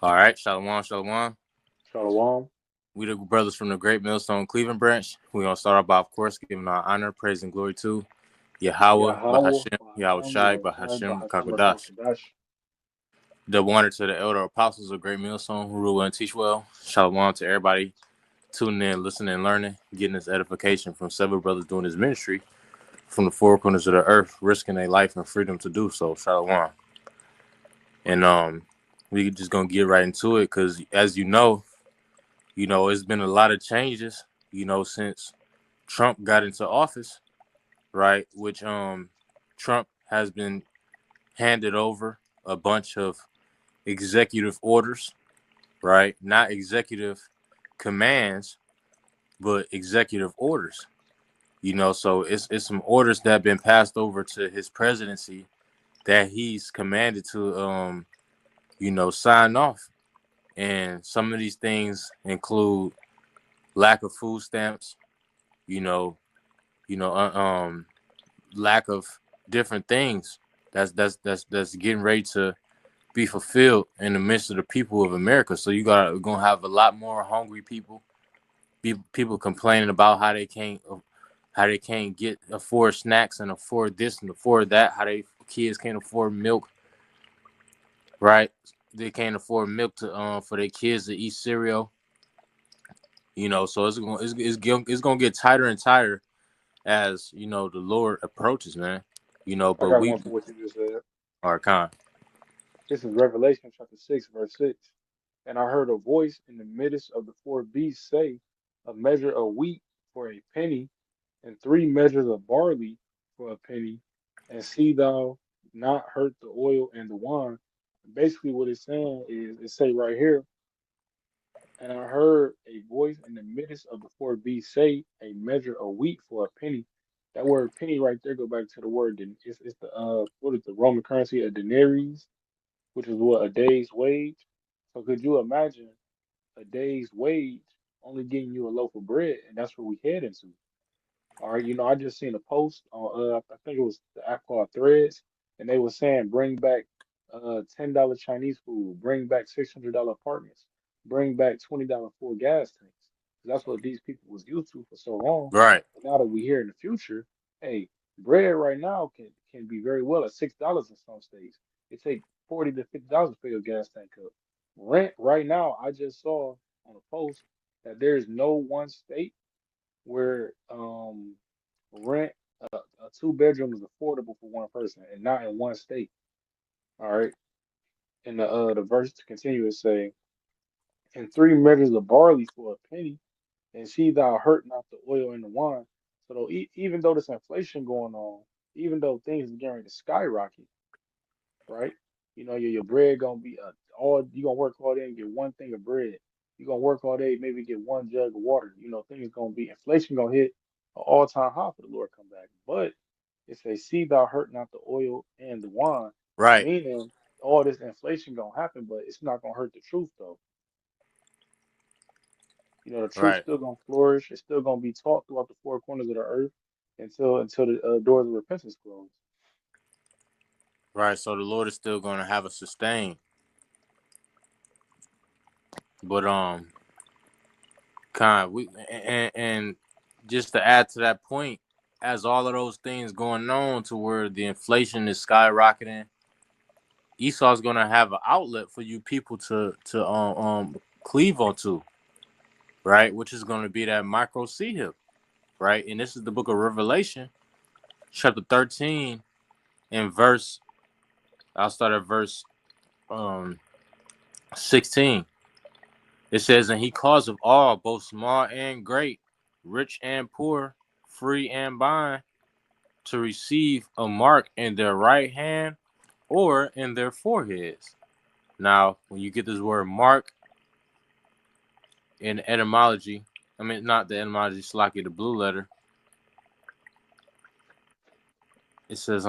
All right, Shalom, Shalom. Shalom. We the brothers from the Great Millstone Cleveland branch. We're going to start off by, of course, giving our honor, praise, and glory to Yahweh, Yahweh, Bahashem, Yahweh Bahasham, Shai, Yahushai, Bahashem, Bahasham, Kakodash. Rakakadash. Double honor to the elder apostles of Great Millstone who rule and teach well. Shalom to everybody tuning in, listening, and learning, getting this edification from several brothers doing this ministry from the four corners of the earth, risking their life and freedom to do so. Shalom. And we just going to get right into it because, as it's been a lot of changes, since Trump got into office, right? Which Trump has been handed over a bunch of executive orders, right? Not executive commands, but executive orders. So it's some orders that have been passed over to his presidency that he's commanded to sign off. And some of these things include lack of food stamps, you know, lack of different things that's getting ready to be fulfilled in the midst of the people of America. So we're gonna have a lot more hungry people, people complaining about how they can't afford snacks and afford this and afford that, how they kids can't afford milk, right? They can't afford milk to for their kids to eat cereal. So it's gonna get tighter and tighter as the Lord approaches, man. I But got we one for what you just said. are kind. This is Revelation chapter 6, verse 6. And I heard a voice in the midst of the four beasts say, a measure of wheat for a penny, and three measures of barley for a penny, and see thou not hurt the oil and the wine. Basically, what it's saying is, it say right here, and I heard a voice in the midst of the four beasts say, a measure of wheat for a penny. That word penny right there go back to the word. It's the what is the Roman currency, a denarius, which is what, a day's wage. So could you imagine a day's wage only getting you a loaf of bread, and that's what we head into. All right, I just seen a post on I think it was the app called Threads, and they were saying bring back $10 Chinese food, bring back $600 apartments, bring back $20 full gas tanks. 'Cause that's what these people was used to for so long. Right, But now that we here in the future, hey, bread right now can be very well at $6 in some states. It take 40 to $50 to fill your gas tank up. Rent right now, I just saw on a post that there's no one state where rent a two-bedroom is affordable for one person and not in one state. All right. And the verse to continue is saying, and three measures of barley for a penny, and see thou hurt not the oil and the wine. So though, even though there's inflation going on, even though things are going to skyrocket, right? Your bread gonna be all you gonna work all day and get one thing of bread. You gonna work all day, maybe get one jug of water. Things gonna be inflation gonna hit an all-time high for the Lord come back. But it says, "See thou hurt not the oil and the wine," right, meaning all this inflation gonna happen, but it's not gonna hurt the truth though. The truth right, still gonna flourish. It's still gonna be taught throughout the four corners of the earth until the doors of repentance close. right. So the Lord is still going to have us sustain, but we and just to add to that point, as all of those things going on to where the inflation is skyrocketing, Esau's going to have an outlet for you people to cleave onto, right? Which is going to be that micro C hip, right? And this is the book of Revelation, chapter 13, and verse. I'll start at verse um 16. It says, and he caused of all, both small and great, rich and poor, free and bond, to receive a mark in their right hand or in their foreheads. Now, when you get this word mark in etymology, I mean, not the etymology, Slocky, the blue letter, it says,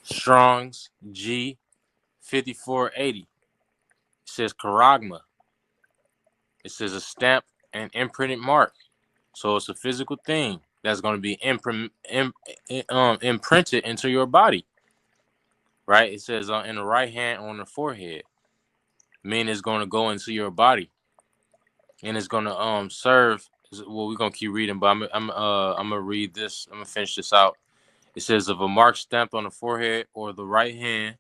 Strong's G 5480. It says charagma. It says a stamp and imprinted mark. So it's a physical thing that's going to be imprinted into your body, right? It says in the right hand on the forehead. meaning it's going to go into your body and it's going to serve. Well, we're gonna keep reading, but I'm gonna read this. I'm gonna finish this out. It says, "Of a mark stamped on the forehead or the right hand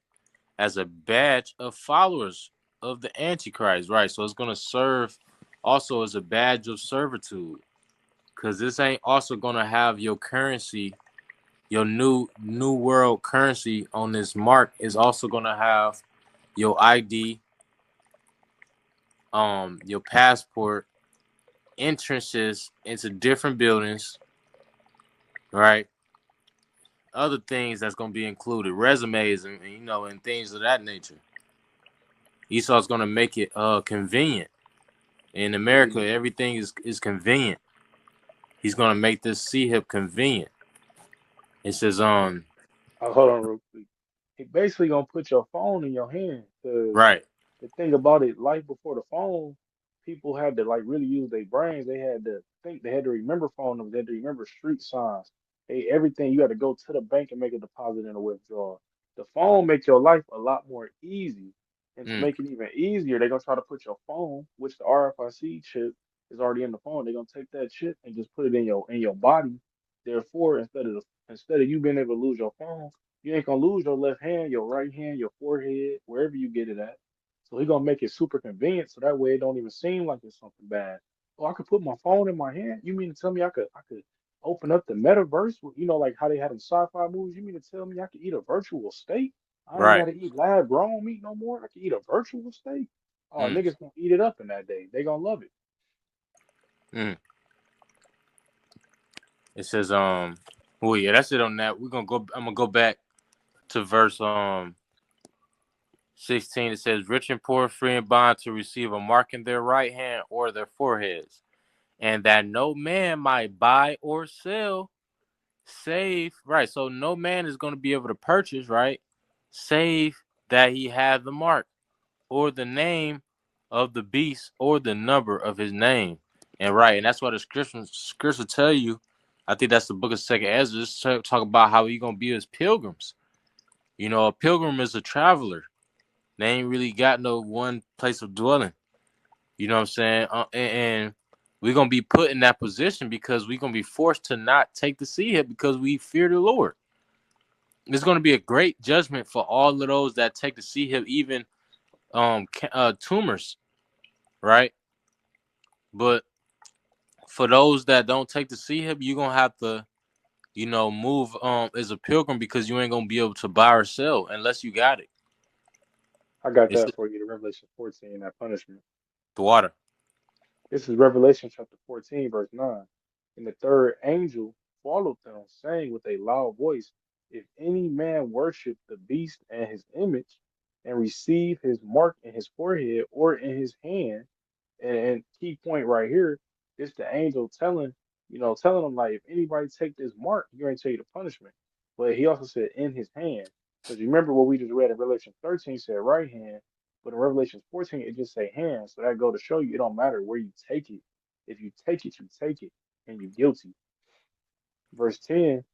as a badge of followers of the Antichrist." Right, so it's gonna serve also as a badge of servitude, because this ain't also gonna have your currency, your new world currency on this mark is also gonna have your ID, your passport, entrances into different buildings, right? Other things that's gonna be included, resumes and and things of that nature. Esau's gonna make it convenient. In America, See, everything is convenient. He's gonna make this C hip convenient. It says hold on real quick. He basically gonna put your phone in your hand because right. the thing about it, life before the phone, people had to like really use their brains. They had to think. They had to remember phone numbers. They had to remember street signs. Everything you had to go to the bank and make a deposit and a withdrawal. The phone make your life a lot more easy. And to Mm, make it even easier, they're gonna try to put your phone, which the RFID chip is already in the phone. They're gonna take that chip and just put it in your body. Therefore, instead of you being able to lose your phone, you ain't gonna lose your left hand, your right hand, your forehead, wherever you get it at. So he gonna make it super convenient so that way it don't even seem like it's something bad. Oh, I could put my phone in my hand. You mean to tell me I could open up the metaverse? Like how they had in sci-fi movies. You mean to tell me I could eat a virtual steak? I ain't right. gotta eat lab grown meat no more. I can eat a virtual steak. Oh, Mm, niggas gonna eat it up in that day. They gonna love it. mm. It says well, yeah, that's it on that. We're gonna go. I'm gonna go back to verse 16. It says, "Rich and poor, free and bond, to receive a mark in their right hand or their foreheads, and that no man might buy or sell, save." Right. So no man is going to be able to purchase, right, save that he have the mark or the name of the beast or the number of his name. And right, and that's why the scripture tell you. I think that's the book of Second Ezra. Just talk about how you gonna be as pilgrims. A pilgrim is a traveler. They ain't really got no one place of dwelling. You know what I'm saying? And we're gonna be put in that position because we're gonna be forced to not take the sea hit because we fear the Lord. It's gonna be a great judgment for all of those that take the sea hip, even tumors, right? But for those that don't take the sea hip, you're gonna have to, move as a pilgrim because you ain't gonna be able to buy or sell unless you got it. I got It's that for you. The Revelation 14, that punishment. the water. This is Revelation chapter 14, verse 9. And the third angel followed them, saying with a loud voice, if any man worship the beast and his image, and receive his mark in his forehead or in his hand, and key point right here, it's the angel telling them like if anybody take this mark, you're gonna take the punishment. But he also said in his hand. Because you remember what we just read in Revelation 13 said right hand, but in Revelation 14 it just say hand. So that go to show you it don't matter where you take it. If you take it, and you're guilty. Verse 10,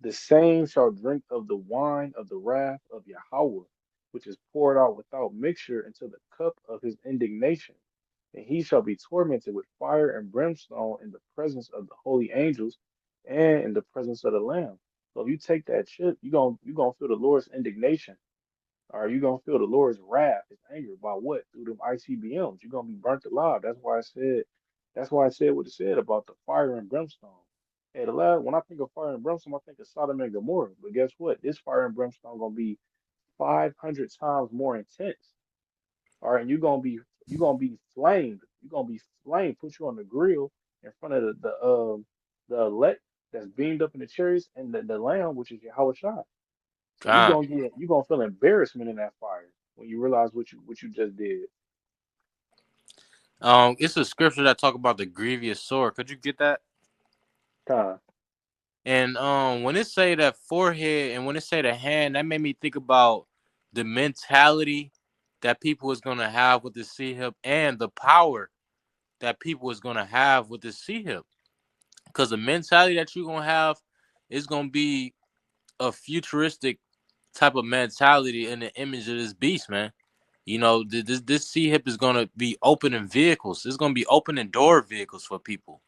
the same shall drink of the wine of the wrath of Yahweh, which is poured out without mixture into the cup of his indignation. And he shall be tormented with fire and brimstone in the presence of the holy angels and in the presence of the Lamb. So if you take that shit, you gonna feel the Lord's indignation. Or you gonna feel the Lord's wrath, his anger by what? Through them ICBMs. You're gonna be burnt alive. That's why I said what it said about the fire and brimstone. Hey, when I think of fire and brimstone, I think of Sodom and Gomorrah. But guess what? This fire and brimstone gonna be 500 times more intense. All right, and you're gonna be flamed. You're gonna be flamed. Put you on the grill in front of the elect that's beamed up in the chariots and the lamb, which is Yahweh Shai. So God. you're gonna feel embarrassment in that fire when you realize what you just did. It's a scripture that talk about the grievous sword. Could you get that? Kind. And when it say that forehead and when it say the hand, that made me think about the mentality that people is gonna have with the sea hip and the power that people is gonna have with the sea hip. Because the mentality that you're gonna have is gonna be a futuristic type of mentality in the image of this beast, man. You know, this C hip is gonna be opening vehicles. It's gonna be opening door vehicles for people.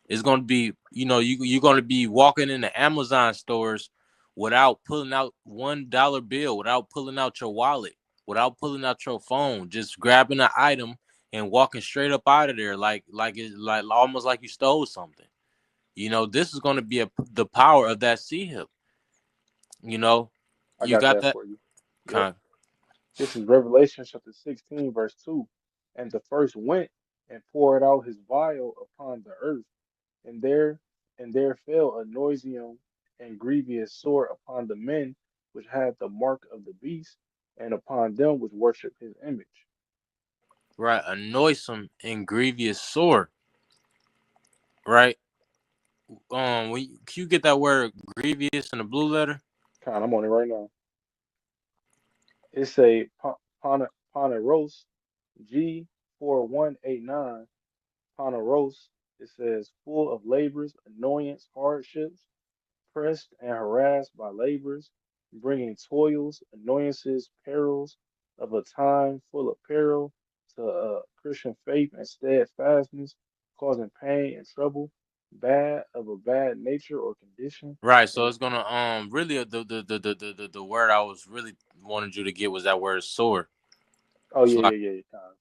It's gonna be, you know, you're gonna be walking in the Amazon stores without pulling out $1 bill, without pulling out your wallet, without pulling out your phone, just grabbing an item and walking straight up out of there, like it's like almost like you stole something. You know, this is gonna be the power of that C hip. You know, I you got got that that for you. Yep. kind of, This is Revelation chapter 16, verse 2. And the first went and poured out his vial upon the earth, and there fell a noisome and grievous sore upon the men which had the mark of the beast, and upon them which worship his image. right? A noisome and grievous sword, right? Can you get that word grievous in the blue letter? Kind, I'm on it right now. It's a Poneros G4189 Poneros. It says full of labors, annoyance, hardships, pressed and harassed by labors, bringing toils, annoyances, perils of a time full of peril to Christian faith and steadfastness, causing pain and trouble, bad of a bad nature or condition. Right. So And it's gonna really the word I was really wanted you to get was that word sword. oh So yeah, yeah, yeah, kind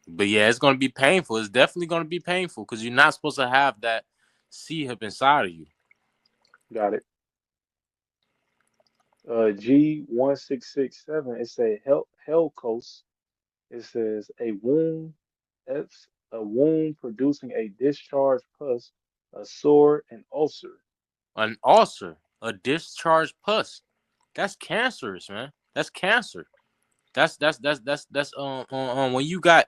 but yeah, it's gonna be painful. It's definitely gonna be painful because you're not supposed to have that C hip inside of you. got it. G1667. It say Helcos. It says F a wound producing a discharge pus, a sore, an ulcer. An ulcer, a discharged pus. That's cancerous, man. That's cancer. That's when you got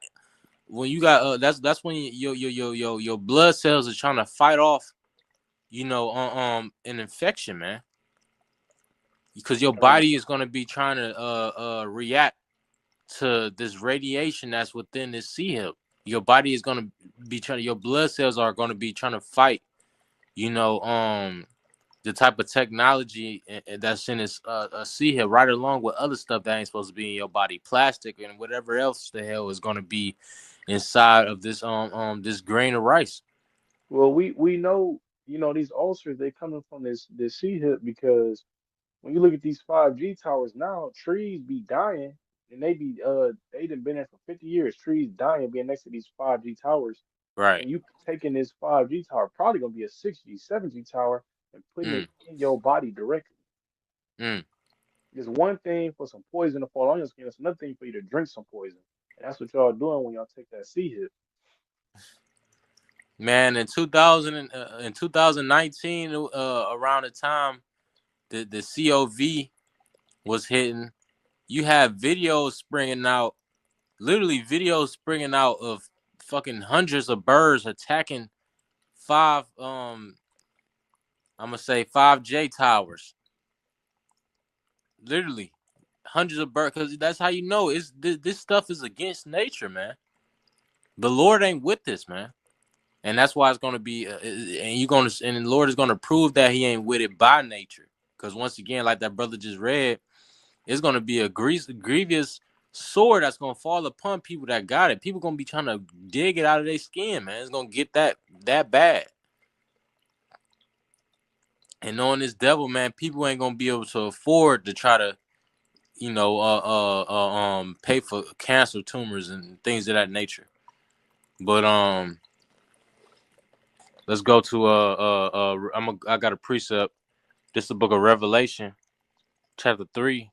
that's when your blood cells are trying to fight off, you know, an infection, man. Because your Kind, body is gonna be trying to react to this radiation that's within this C hip. Your body is gonna be trying your blood cells are gonna be trying to fight, you know, the type of technology that's in this C hip, right along with other stuff that ain't supposed to be in your body, plastic and whatever else the hell is gonna be inside of this grain of rice. well, we know, these ulcers, they coming from this C hip because when you look at these 5G towers now, trees be dying and they done been there for 50 years. Trees dying being next to these 5G towers. Right. And you taking this 5G tower, probably gonna be a 6G, 7G tower, and putting Mm, it in your body directly. mm. It's one thing for some poison to fall on your skin. It's another thing for you to drink some poison. And that's what y'all doing when y'all take that C hip. Man, in 2019, around the time the COV was hitting, you have videos springing out, literally videos springing out of fucking hundreds of birds attacking five I'm gonna say 5J towers. Literally hundreds of birds, because that's how you know this stuff is against nature, man. The Lord ain't with this, man. And that's why it's gonna be, and the Lord is gonna prove that He ain't with it by nature. Because once again, like that brother just read, it's gonna be a grievous sword that's gonna fall upon people that got it. People gonna be trying to dig it out of their skin, man. It's gonna get that bad. And knowing this devil, man, people ain't gonna be able to afford to try to, pay for cancer tumors and things of that nature. But let's go to I got a precept. This is the book of Revelation, chapter 3,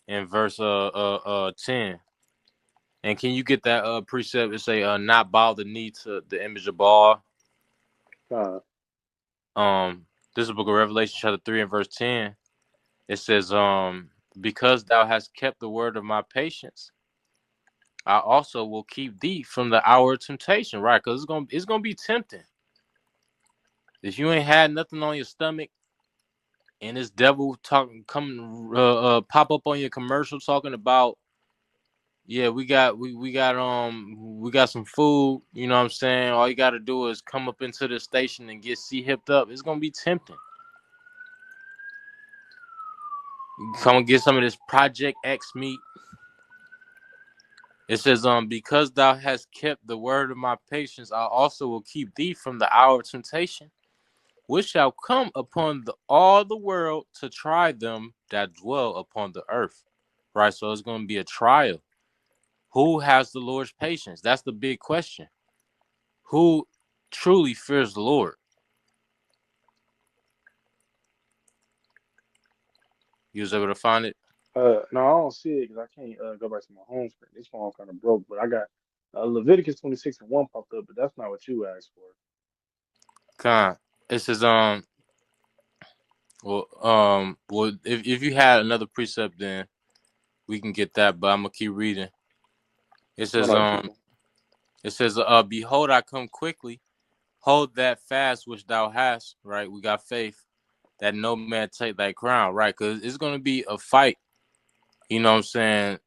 and verse 10. And can you get that precept? It say not bow the knee to the image of Baal. Uh, This is the book of Revelation, chapter 3, and verse 10. It says, because thou hast kept the word of my patience, I also will keep thee from the hour of temptation, right? Because it's gonna be tempting. If you ain't had nothing on your stomach and this devil pop up on your commercial talking about, yeah, we got some food, you know what I'm saying? All you gotta do is come up into the station and get C hipped up. It's gonna be tempting. Come and get some of this Project X meat. It says, because thou hast kept the word of my patience, I also will keep thee from the hour of temptation, which shall come upon all the world to try them that dwell upon the earth. Right? So it's going to be a trial. Who has the Lord's patience? That's the big question. Who truly fears the Lord? You was able to find it? No, I don't see it because I can't go back to my home screen. This phone kind of broke, but I got Leviticus 26 and 1 popped up, but that's not what you asked for. Con. It says, well, if you had another precept, then we can get that, but I'm gonna keep reading. It No, says, no, keep going. behold, I come quickly. Hold that fast which thou hast. Right, we got faith that no man take thy crown. Right, because it's gonna be a fight. You know what I'm saying,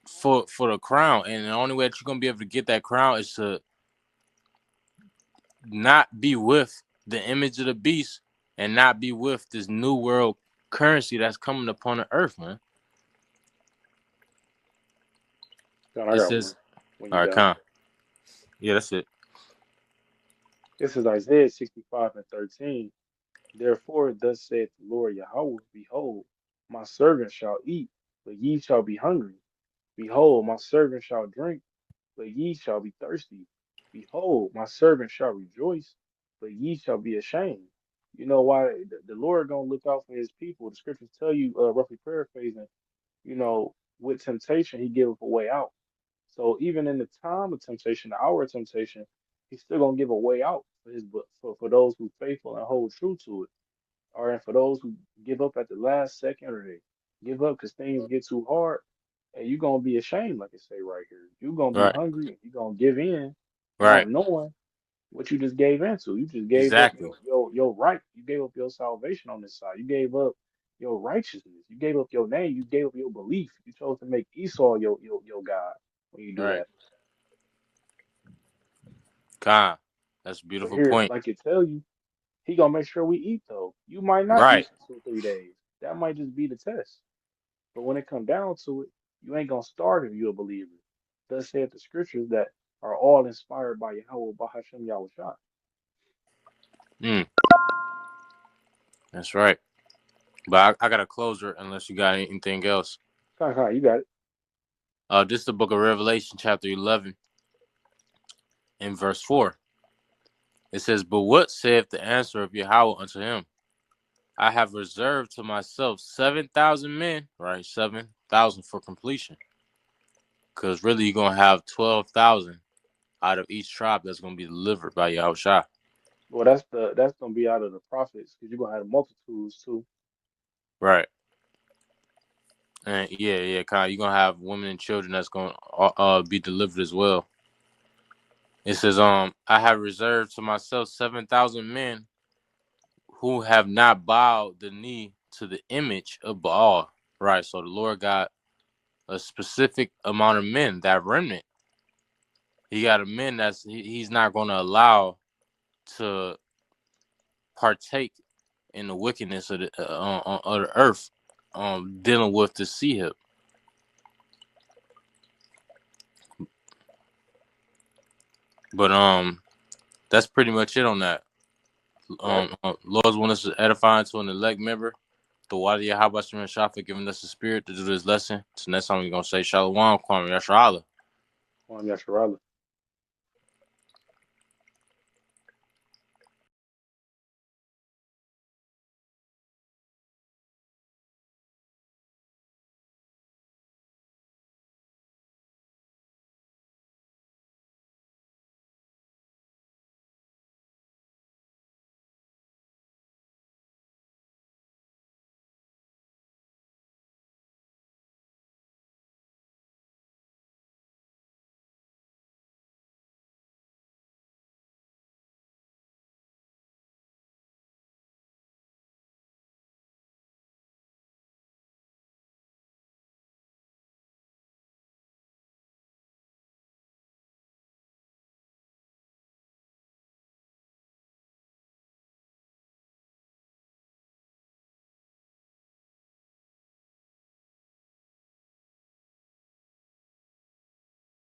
for the crown, and the only way that you're gonna be able to get that crown is to not be with the image of the beast and not be with this new world currency that's coming upon the earth, man. God, I It got one says, when all you right, done. con. Yeah, that's it. This is Isaiah 65 and 13. Therefore, thus saith the Lord Yahweh, behold, my servant shall eat, but ye shall be hungry. Behold, my servant shall drink, but ye shall be thirsty. Behold, my servant shall rejoice, but ye shall be ashamed. You know why the Lord gonna look out for his people. The scriptures tell you, roughly paraphrasing, with temptation, he giveth a way out. So even in the time of temptation, the hour of temptation, he's still gonna give a way out for his for those who faithful and hold true to it. Or and for those who give up at the last second or they give up because things get too hard, and you're gonna be ashamed, like I say right here. You're gonna be Right, hungry and you're gonna give in, not right, knowing what you just gave into. You just gave up exactly, your right. You gave up your salvation on this side. You gave up your righteousness. You gave up your name. You gave up your belief. You chose to make Esau your God when you do right, that. con. That's a But beautiful here, point. like it tell you, he gonna make sure we eat though. You might not eat Right, for 2 or 3 days. That might just be the test. But when it come down to it, you ain't gonna starve if you're a believer. Thus saith the scriptures that are all inspired by Yahweh Bahashem Yahushua. mm, that's right. But I got a closer unless you got anything else. You got it. This is the book of Revelation, chapter 11, in verse 4. It says, but what saith the answer of Yahweh unto him? I have reserved to myself 7,000 men, right? 7,000 for completion. Because really, you're going to have 12,000 out of each tribe that's going to be delivered by Yahushua. Well, that's gonna be out of the prophets because you're gonna have multitudes too. Right. And yeah, kind of, you're going to have women and children that's going to be delivered as well. It says, I have reserved to myself 7,000 men who have not bowed the knee to the image of Baal. Right. So the Lord got a specific amount of men, that remnant. He got a men he's not going to allow to partake in the wickedness of the earth, dealing with the sea hip. But that's pretty much it on that. Right. Lord's want us to edify into an elect member. The water Yahweh Shah for giving us the spirit to do this lesson. So next time we're gonna say Shalom, Kwame Yasharala. On Yasharala.